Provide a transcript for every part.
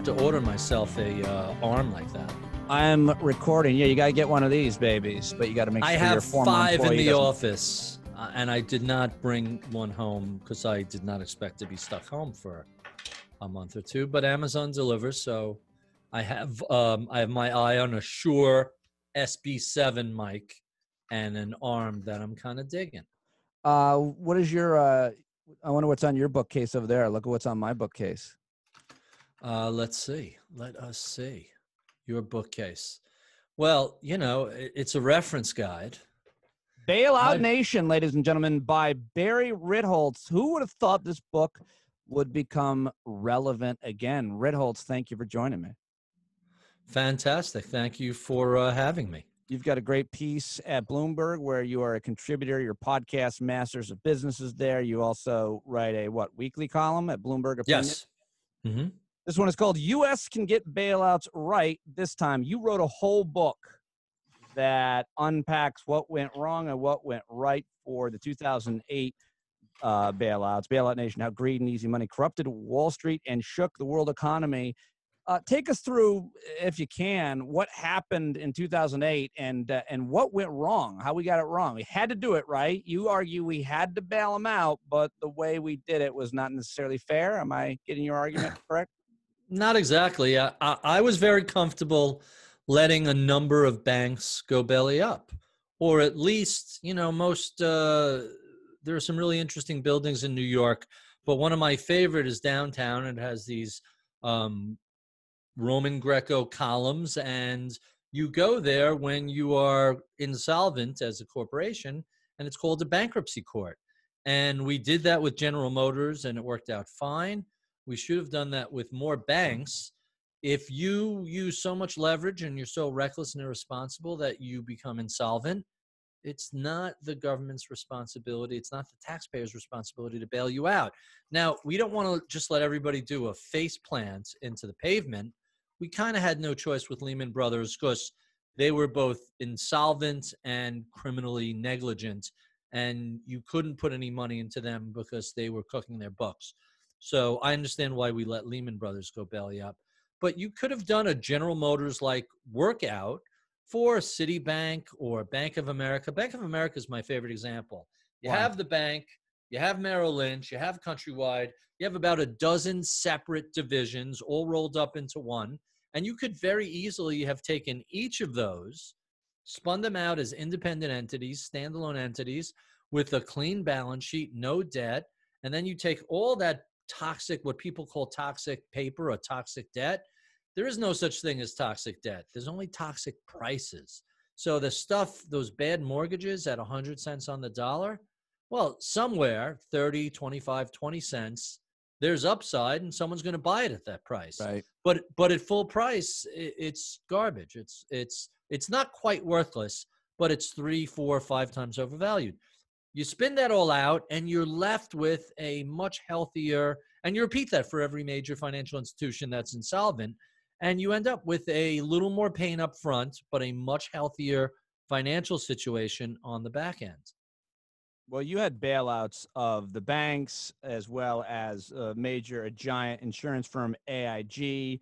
have to order myself a arm like that. I'm recording. Yeah, you got to get one of these babies, but you got to make sure I your have former 5 in employee the doesn't- office, and I did not bring one home because I did not expect to be stuck home for a month or two. But Amazon delivers, so I have my eye on a Shure SB7 mic and an arm that I'm kind of digging. What is your? I wonder what's on your bookcase over there. Look at what's on my bookcase. Let's see. Let us see. Your bookcase. Well, you know, it's a reference guide. Bailout Nation, ladies and gentlemen, by Barry Ritholtz. Who would have thought this book would become relevant again? Ritholtz, thank you for joining me. Fantastic. Thank you for having me. You've got a great piece at Bloomberg where you are a contributor. Your podcast, Masters of Business, is there. You also write a weekly column at Bloomberg Opinion? Yes. Mm-hmm. This one is called U.S. Can Get Bailouts Right This Time. You wrote a whole book that unpacks what went wrong and what went right for the 2008 bailouts. Bailout Nation, how greed and easy money corrupted Wall Street and shook the world economy. Take us through, if you can, what happened in 2008 and what went wrong, how we got it wrong. We had to do it right. You argue we had to bail them out, but the way we did it was not necessarily fair. Am I getting your argument correct? Not exactly. I was very comfortable letting a number of banks go belly up, or at least, you know, most. There are some really interesting buildings in New York, but one of my favorite is downtown. It has these Roman Greco columns, and you go there when you are insolvent as a corporation, and it's called a bankruptcy court. And we did that with General Motors, and it worked out fine. We should have done that with more banks. If you use so much leverage and you're so reckless and irresponsible that you become insolvent, it's not the government's responsibility. It's not the taxpayer's responsibility to bail you out. Now, we don't want to just let everybody do a face plant into the pavement. We kind of had no choice with Lehman Brothers because they were both insolvent and criminally negligent, and you couldn't put any money into them because they were cooking their books. So I understand why we let Lehman Brothers go belly up. But you could have done a General Motors-like workout for Citibank or Bank of America. Bank of America is my favorite example. You have the bank, you have Merrill Lynch, you have Countrywide, you have about a dozen separate divisions all rolled up into one. And you could very easily have taken each of those, spun them out as independent entities, standalone entities with a clean balance sheet, no debt. And then you take all that toxic, what people call toxic paper or toxic debt. There is no such thing as toxic debt. There's only toxic prices. So the stuff, those bad mortgages at 100 cents on the dollar, well, somewhere 30, 25, 20 cents, there's upside and someone's going to buy it at that price. Right. But at full price, it's garbage. It's not quite worthless, but it's 3, 4, 5 times overvalued. You spin that all out and you're left with a much healthier, and you repeat that for every major financial institution that's insolvent, and you end up with a little more pain up front, but a much healthier financial situation on the back end. Well, you had bailouts of the banks as well as a giant insurance firm, AIG,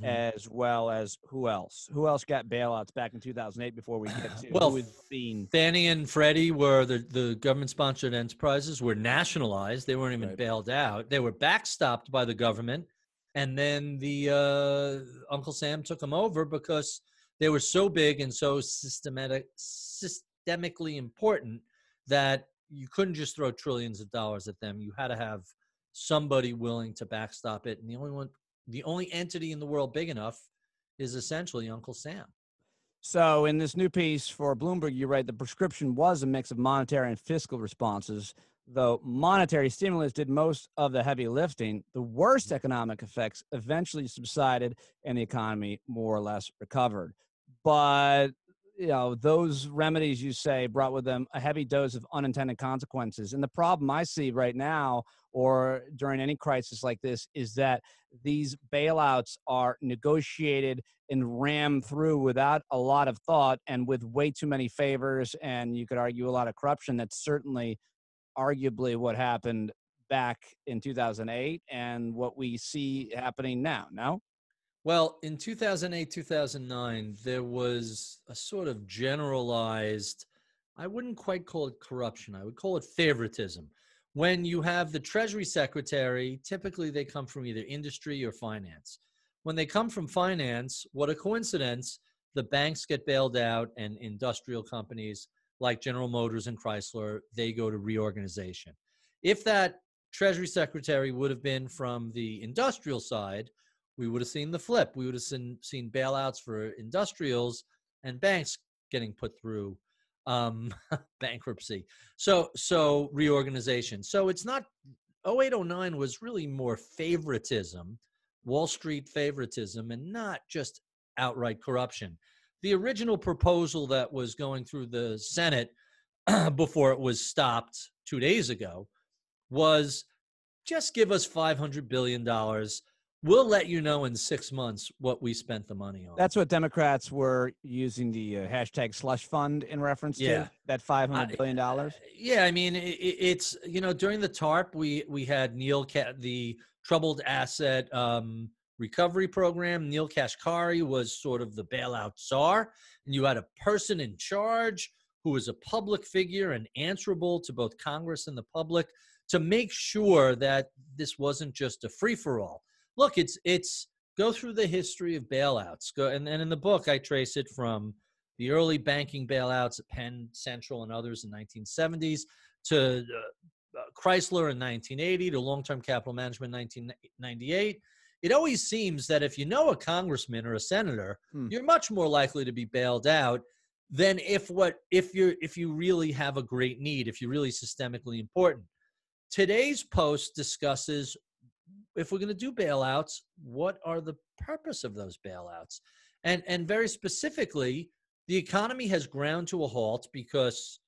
as well as who else? Who else got bailouts back in 2008 before we get to well, who is being... Fannie and Freddie were the government-sponsored enterprises, were nationalized. They weren't even bailed out. They were backstopped by the government. And then the Uncle Sam took them over because they were so big and so systemically important that you couldn't just throw trillions of dollars at them. You had to have somebody willing to backstop it. And the only entity in the world big enough is essentially Uncle Sam. So in this new piece for Bloomberg, you write the prescription was a mix of monetary and fiscal responses. Though monetary stimulus did most of the heavy lifting, the worst economic effects eventually subsided and the economy more or less recovered. But you know, those remedies, you say, brought with them a heavy dose of unintended consequences. And the problem I see right now, or during any crisis like this, is that these bailouts are negotiated and rammed through without a lot of thought and with way too many favors. And you could argue a lot of corruption. That's certainly arguably what happened back in 2008 and what we see happening now. No? Well, in 2008, 2009, there was a sort of generalized, I wouldn't quite call it corruption, I would call it favoritism. When you have the Treasury Secretary, typically they come from either industry or finance. When they come from finance, what a coincidence, the banks get bailed out and industrial companies like General Motors and Chrysler, they go to reorganization. If that Treasury Secretary would have been from the industrial side, we would have seen the flip. We would have seen bailouts for industrials and banks getting put through um, bankruptcy. So reorganization. So it's not 0809 was really more favoritism, Wall Street favoritism, and not just outright corruption. The original proposal that was going through the Senate before it was stopped 2 days ago was just give us $500 billion. We'll let you know in 6 months what we spent the money on. That's what Democrats were using the hashtag slush fund in reference to, that $500 billion. Yeah, I mean, it's, during the TARP, we had the Troubled Asset Recovery Program. Neil Kashkari was sort of the bailout czar, and you had a person in charge who was a public figure and answerable to both Congress and the public to make sure that this wasn't just a free-for-all. Look, it's go through the history of bailouts. And in the book, I trace it from the early banking bailouts at Penn Central and others in 1970s to Chrysler in 1980 to long-term capital management in 1998. It always seems that if you know a congressman or a senator, you're much more likely to be bailed out than if you really have a great need, if you're really systemically important. Today's post discusses, if we're going to do bailouts, what are the purpose of those bailouts? And very specifically, the economy has ground to a halt because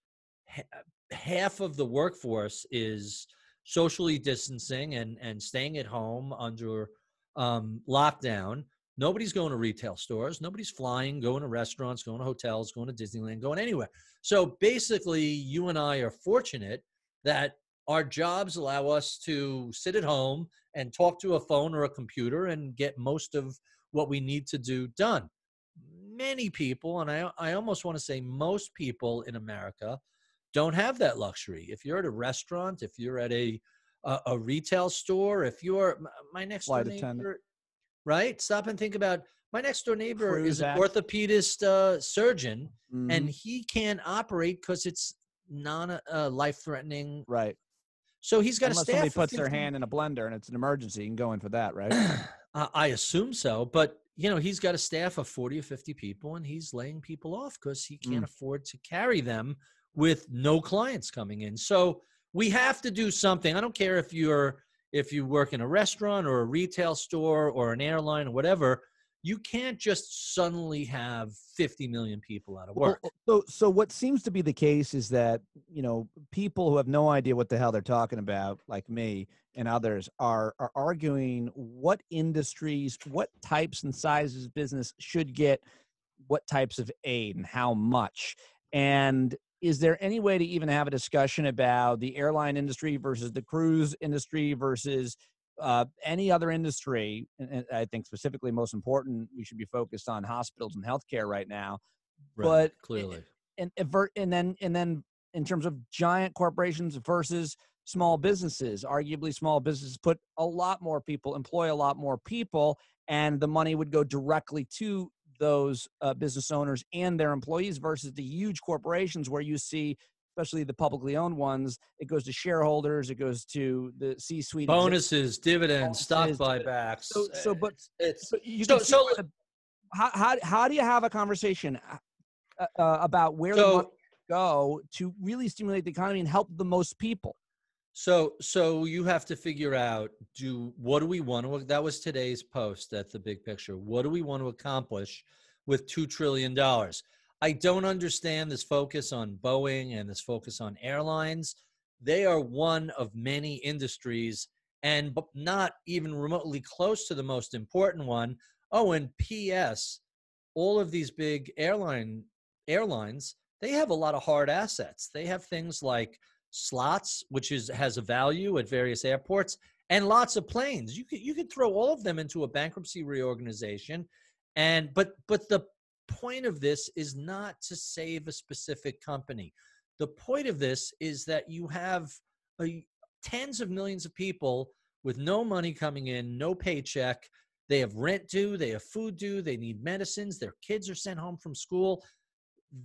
half of the workforce is socially distancing and staying at home under lockdown. Nobody's going to retail stores. Nobody's flying, going to restaurants, going to hotels, going to Disneyland, going anywhere. So basically, you and I are fortunate that our jobs allow us to sit at home and talk to a phone or a computer and get most of what we need to do done. Many people, and I almost want to say most people in America, don't have that luxury. If you're at a restaurant, if you're at a retail store, if you're my next door neighbor, right? Stop and think about my next door neighbor is an orthopedist surgeon, and he can't operate because it's non-life-threatening. Right. So he's got a staff. Somebody puts their hand in a blender and it's an emergency, you can go in for that, right? I assume so, but he's got a staff of 40 or 50 people, and he's laying people off because he can't afford to carry them with no clients coming in. So we have to do something. I don't care if you work in a restaurant or a retail store or an airline or whatever. You can't just suddenly have 50 million people out of work. So what seems to be the case is that, people who have no idea what the hell they're talking about, like me and others, are arguing what industries, what types and sizes of business should get what types of aid and how much. And is there any way to even have a discussion about the airline industry versus the cruise industry versus any other industry? And I think specifically most important, we should be focused on hospitals and healthcare right now. Right, but clearly, and then in terms of giant corporations versus small businesses, arguably small businesses employ a lot more people, and the money would go directly to those business owners and their employees versus the huge corporations where you see, especially the publicly owned ones, it goes to shareholders, it goes to the C-suite, bonuses, dividends, stock buybacks. How do you have a conversation about where the money go to really stimulate the economy and help the most people? So you have to figure out, what do we want to, that was today's post at the Big Picture. What do we want to accomplish with $2 trillion? I don't understand this focus on Boeing and this focus on airlines. They are one of many industries and not even remotely close to the most important one. Oh, and P.S., all of these big airlines, they have a lot of hard assets. They have things like slots, which has a value at various airports, and lots of planes. You could throw all of them into a bankruptcy reorganization, but the point of this is not to save a specific company. The point of this is that you have tens of millions of people with no money coming in, no paycheck. They have rent due, they have food due, they need medicines, their kids are sent home from school.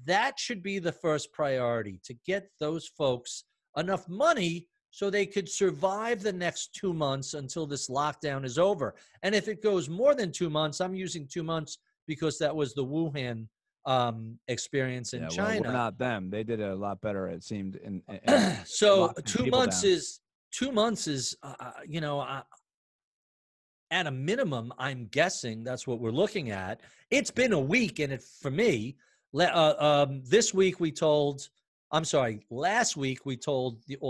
That should be the first priority, to get those folks enough money so they could survive the next 2 months until this lockdown is over. And if it goes more than 2 months, I'm using 2 months because that was the Wuhan experience in China. Well, we're not them. They did a lot better, it seemed. So 2 months is 2 months is at a minimum, I'm guessing that's what we're looking at. It's been a week, and for me, last week we told all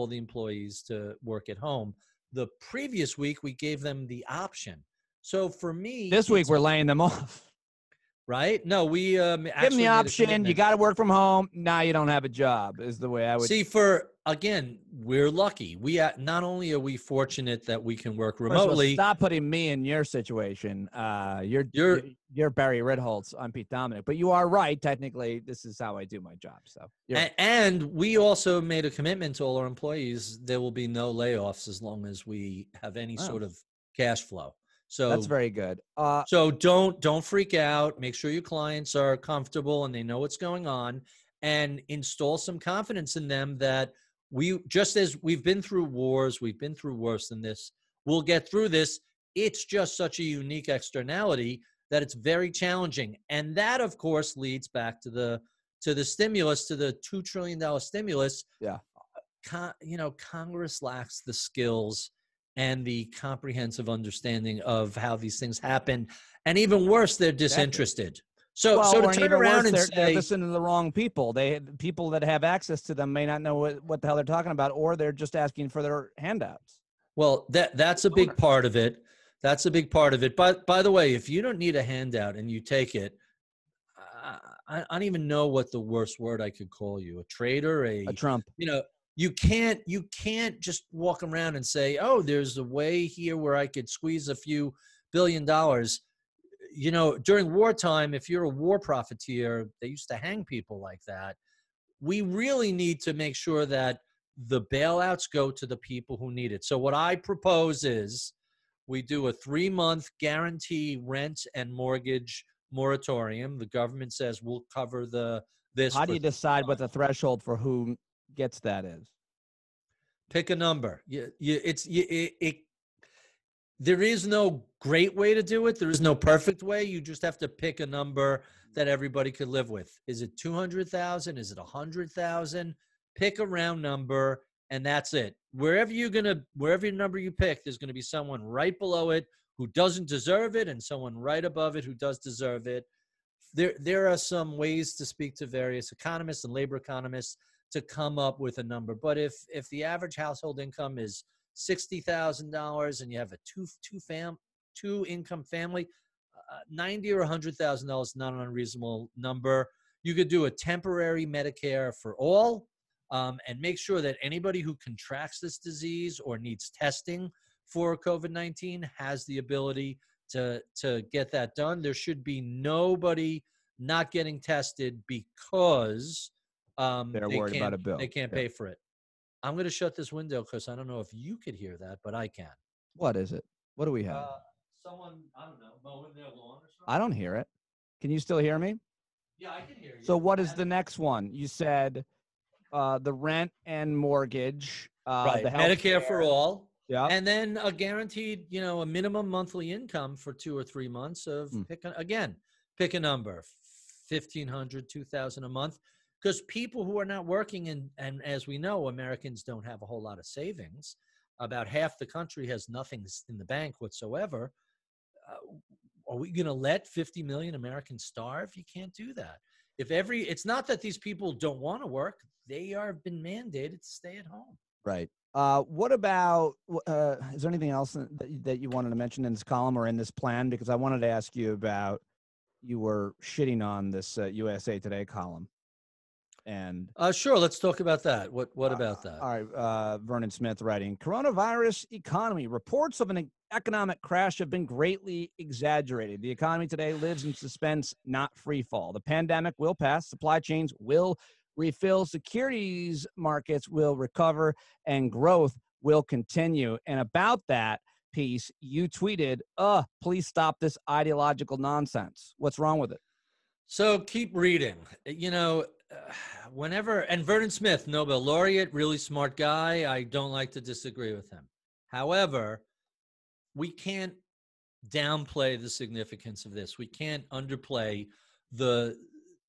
the employees to work at home. The previous week we gave them the option. So for me, this week we're laying them off. Right? No, we give them the option. You got to work from home. Now you don't have a job, is the way I would see. Again, we're lucky. Not only are we fortunate that we can work remotely. All, stop putting me in your situation. You're Barry Ritholtz. I'm Pete Dominic, but you are right. Technically, this is how I do my job. So, and we also made a commitment to all our employees. There will be no layoffs as long as we have any sort of cash flow. So that's very good. So don't freak out. Make sure your clients are comfortable and they know what's going on, and install some confidence in them that just as we've been through wars, we've been through worse than this. We'll get through this. It's just such a unique externality that it's very challenging. And that, of course, leads back to the stimulus, to the $2 trillion stimulus. Yeah. Congress lacks the skills and the comprehensive understanding of how these things happen. And even worse, they're disinterested. So to turn around and say, they're listening to the wrong people. People that have access to them may not know what the hell they're talking about, or they're just asking for their handouts. Well, that's a big part of it. That's a big part of it. But by the way, if you don't need a handout and you take it, I don't even know what the worst word I could call you. A traitor, a Trump. You can't just walk around and say, oh, there's a way here where I could squeeze a few $1 billion. During wartime, if you're a war profiteer, they used to hang people like that. We really need to make sure that the bailouts go to the people who need it. So what I propose is we do a 3-month guarantee rent and mortgage moratorium. The government says we'll cover this. How do you decide what the threshold for who gets that is? Pick a number. There is no great way to do it. There is no perfect way. You just have to pick a number that everybody could live with. Is it 200,000? Is it 100,000? Pick a round number, and that's it. Wherever number you pick, there's going to be someone right below it who doesn't deserve it, and someone right above it who does deserve it. There are some ways to speak to various economists and labor economists to come up with a number. But if the average household income is $60,000 and you have a two income family, $90,000 or $100,000 is not an unreasonable number. You could do a temporary Medicare for all, and make sure that anybody who contracts this disease or needs testing for COVID-19 has the ability to get that done. There should be nobody not getting tested because they're worried about a bill. They can't pay for it. I'm going to shut this window because I don't know if you could hear that, but I can. What is it? What do we have? Someone, I don't know, mowing their lawn or something. I don't hear it. Can you still hear me? Yeah, I can hear you. So what is the next one? You said the rent and mortgage. Right. The Medicare for all. Yeah. And then a guaranteed, a minimum monthly income for 2 or 3 months of pick a number, $1,500, $2,000 a month. Because people who are not working, and as we know, Americans don't have a whole lot of savings. About half the country has nothing in the bank whatsoever. Are we going to let 50 million Americans starve? You can't do that. It's not that these people don't want to work. They are been mandated to stay at home. Right. What about, is there anything else that you wanted to mention in this column or in this plan? Because I wanted to ask you about, you were shitting on this USA Today column. And Sure, let's talk about that. What about that? all right, Vernon Smith writing, coronavirus economy. Reports of an economic crash have been greatly exaggerated. The economy today lives in suspense, not free fall. The pandemic will pass. Supply chains will refill. Securities markets will recover, and growth will continue. And about that piece, you tweeted, please stop this ideological nonsense. What's wrong with it? So keep reading. You know, whenever, and Vernon Smith, Nobel laureate, really smart guy. I don't like to disagree with him. However, we can't downplay the significance of this. We can't underplay the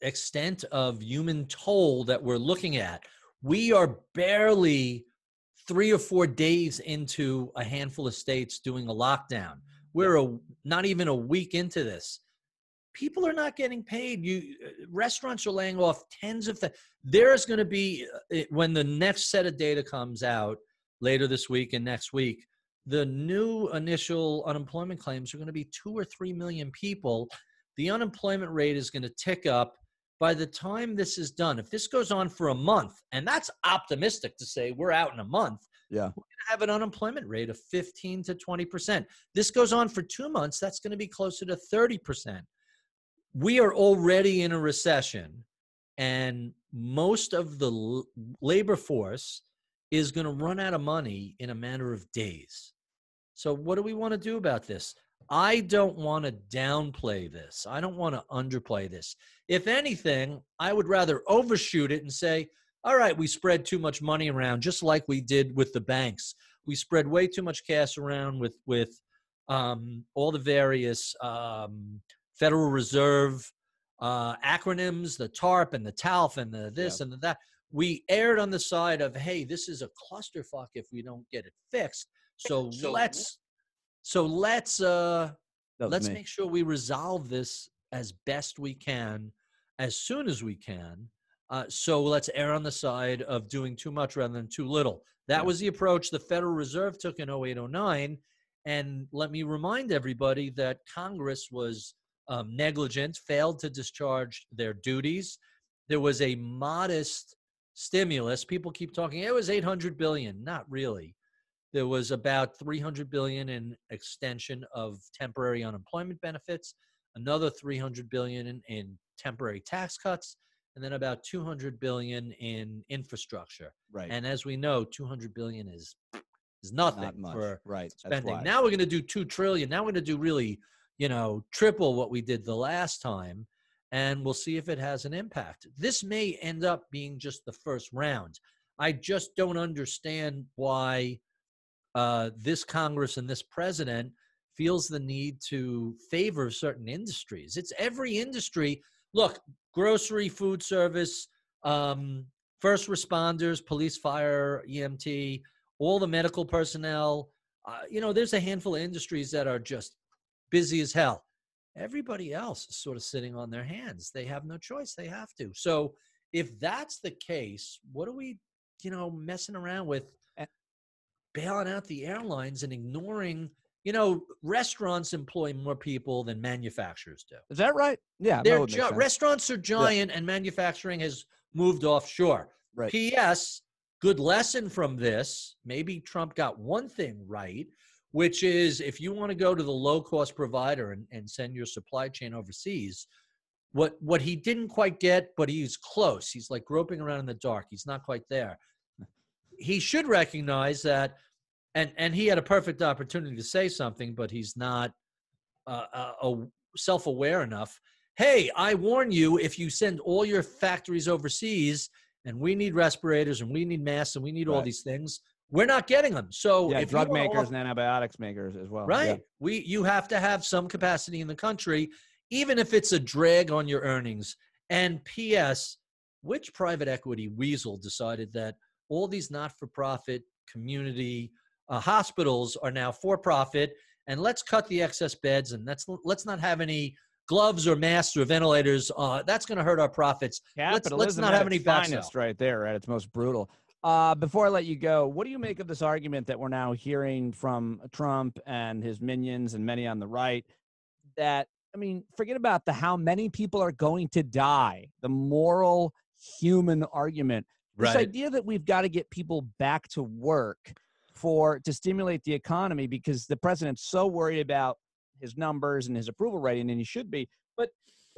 extent of human toll that we're looking at. We are barely 3 or 4 days into a handful of states doing a lockdown. We're not even a week into this. People are not getting paid. Restaurants are laying off tens of there's going to be, when the next set of data comes out later this week and next week, the new initial unemployment claims are going to be 2 or 3 million people. The unemployment rate is going to tick up by the time this is done. If this goes on for a month, and that's optimistic to say we're out in a month, yeah, we're going to have an unemployment rate of 15 to 20%. This goes on for 2 months, that's going to be closer to 30%. We are already in a recession, and most of the labor force is going to run out of money in a matter of days. So what do we want to do about this? I don't want to downplay this. I don't want to underplay this. If anything, I would rather overshoot it and say, all right, we spread too much money around, just like we did with the banks. We spread way too much cash around with all the various Federal Reserve acronyms, the TARP and the TALF and the this and the that. We erred on the side of, hey, this is a clusterfuck if we don't get it fixed. So let's make sure we resolve this as best we can, as soon as we can. So let's err on the side of doing too much rather than too little. That was the approach the Federal Reserve took in 0809. And let me remind everybody that Congress was negligent, failed to discharge their duties. There was a modest stimulus. People keep talking, it was 800 billion. Not really. There was about 300 billion in extension of temporary unemployment benefits, another 300 billion in temporary tax cuts, and then about 200 billion in infrastructure. Right. And as we know, 200 billion is nothing for spending. Now we're going to do 2 trillion. Now we're going to do really, triple what we did the last time, and we'll see if it has an impact. This may end up being just the first round. I just don't understand why this Congress and this president feels the need to favor certain industries. It's every industry. Look, grocery, food service, first responders, police, fire, EMT, all the medical personnel. There's a handful of industries that are just busy as hell. Everybody else is sort of sitting on their hands. They have no choice. They have to. So if that's the case, what are we, messing around with bailing out the airlines and ignoring, restaurants employ more people than manufacturers do. Is that right? Yeah. Restaurants are giant and manufacturing has moved offshore. Right. P.S. Good lesson from this. Maybe Trump got one thing right, which is if you want to go to the low-cost provider and send your supply chain overseas, what he didn't quite get, but he's close. He's like groping around in the dark. He's not quite there. He should recognize that, and he had a perfect opportunity to say something, but he's not self-aware enough. Hey, I warn you, if you send all your factories overseas and we need respirators and we need masks and we need all these things, we're not getting them. So if drug makers and antibiotics makers as well. Right. Yeah. You have to have some capacity in the country, even if it's a drag on your earnings. And P.S., which private equity weasel decided that all these not-for-profit community hospitals are now for-profit, and let's cut the excess beds, and let's not have any gloves or masks or ventilators. That's going to hurt our profits. Let's not have any finest right there at its most brutal. Before I let you go, what do you make of this argument that we're now hearing from Trump and his minions and many on the right that, forget about how many people are going to die. The moral human argument. This Right. idea that we've got to get people back to work to stimulate the economy because the president's so worried about his numbers and his approval rating, and he should be. But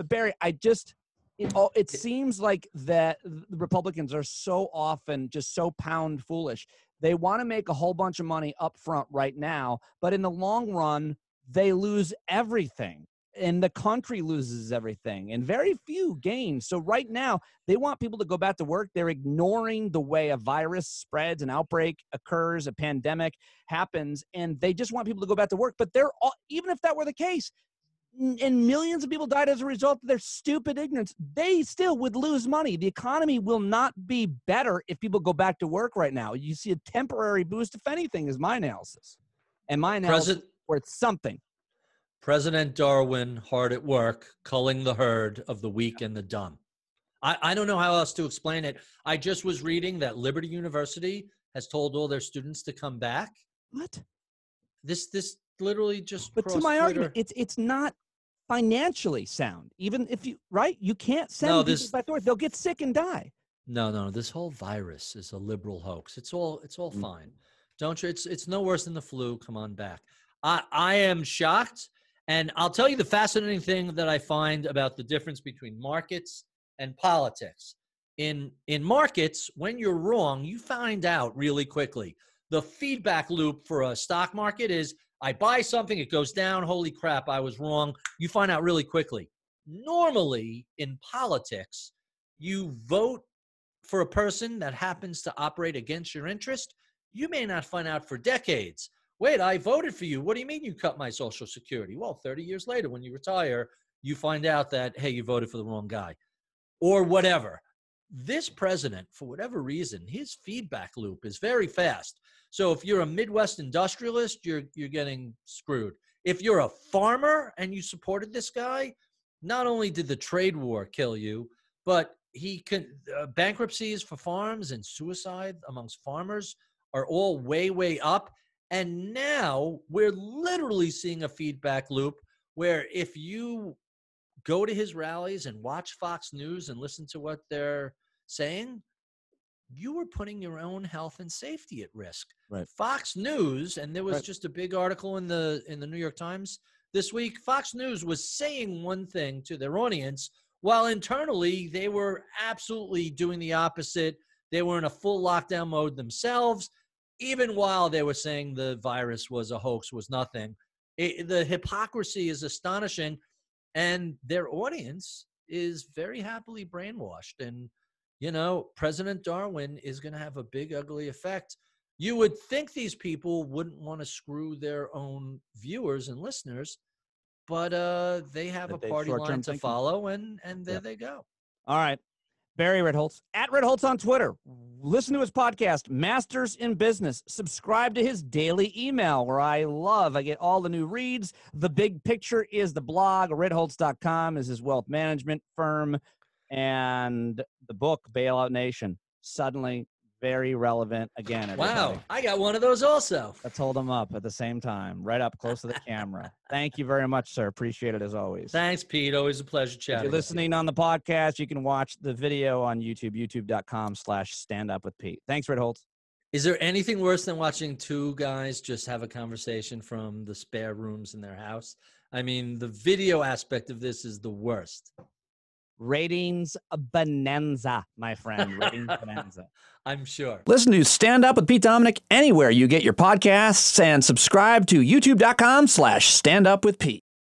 Barry, it seems like that the Republicans are so often just so pound foolish. They want to make a whole bunch of money up front right now, but in the long run, they lose everything. And the country loses everything, and very few gain. So right now, they want people to go back to work. They're ignoring the way a virus spreads, an outbreak occurs, a pandemic happens, and they just want people to go back to work. But even if that were the case, and millions of people died as a result of their stupid ignorance, they still would lose money. The economy will not be better if people go back to work right now. You see a temporary boost, if anything, is my analysis. And my analysis worth something. President Darwin hard at work, culling the herd of the weak and the dumb. I don't know how else to explain it. I just was reading that Liberty University has told all their students to come back. What? This literally just. But to my argument, it's not financially sound. Even if you can't send people back to work. They'll get sick and die. No. This whole virus is a liberal hoax. It's all fine. Don't you? It's no worse than the flu. Come on back. I am shocked. And I'll tell you the fascinating thing that I find about the difference between markets and politics. In markets, when you're wrong, you find out really quickly. The feedback loop for a stock market is I buy something, it goes down, holy crap, I was wrong. You find out really quickly. Normally, in politics, you vote for a person that happens to operate against your interest. You may not find out for decades. Wait, I voted for you. What do you mean you cut my Social Security? Well, 30 years later, when you retire, you find out that, hey, you voted for the wrong guy or whatever. This president, for whatever reason, his feedback loop is very fast. So if you're a Midwest industrialist, you're getting screwed. If you're a farmer and you supported this guy, not only did the trade war kill you, but bankruptcies for farms and suicide amongst farmers are all way, way up. And now we're literally seeing a feedback loop where if you go to his rallies and watch Fox News and listen to what they're saying, you are putting your own health and safety at risk. Right. Fox News, and there was just a big article in the New York Times this week, Fox News was saying one thing to their audience while internally they were absolutely doing the opposite. They were in a full lockdown mode themselves. Even while they were saying the virus was a hoax, was nothing. The hypocrisy is astonishing, and their audience is very happily brainwashed. And, President Darwin is going to have a big, ugly effect. You would think these people wouldn't want to screw their own viewers and listeners, but they have a party line to follow, and there they go. All right. Barry Ritholtz, at Ritholtz on Twitter. Listen to his podcast, Masters in Business. Subscribe to his daily email where I get all the new reads. The Big Picture is the blog. Ritholtz.com is his wealth management firm. And the book, Bailout Nation, suddenly very relevant again. Everybody. Wow, I got one of those also. Let's hold them up at the same time, right up close to the camera. Thank you very much, sir. Appreciate it as always. Thanks, Pete. Always a pleasure chatting. If you're listening on the podcast, you can watch the video on YouTube, youtube.com/standupwithpete. Thanks, Ritholtz. Is there anything worse than watching two guys just have a conversation from the spare rooms in their house? I mean, the video aspect of this is the worst. Ratings bonanza, my friend. Ratings bonanza. I'm sure. Listen to Stand Up with Pete Dominick anywhere you get your podcasts and subscribe to youtube.com/standupwithpete.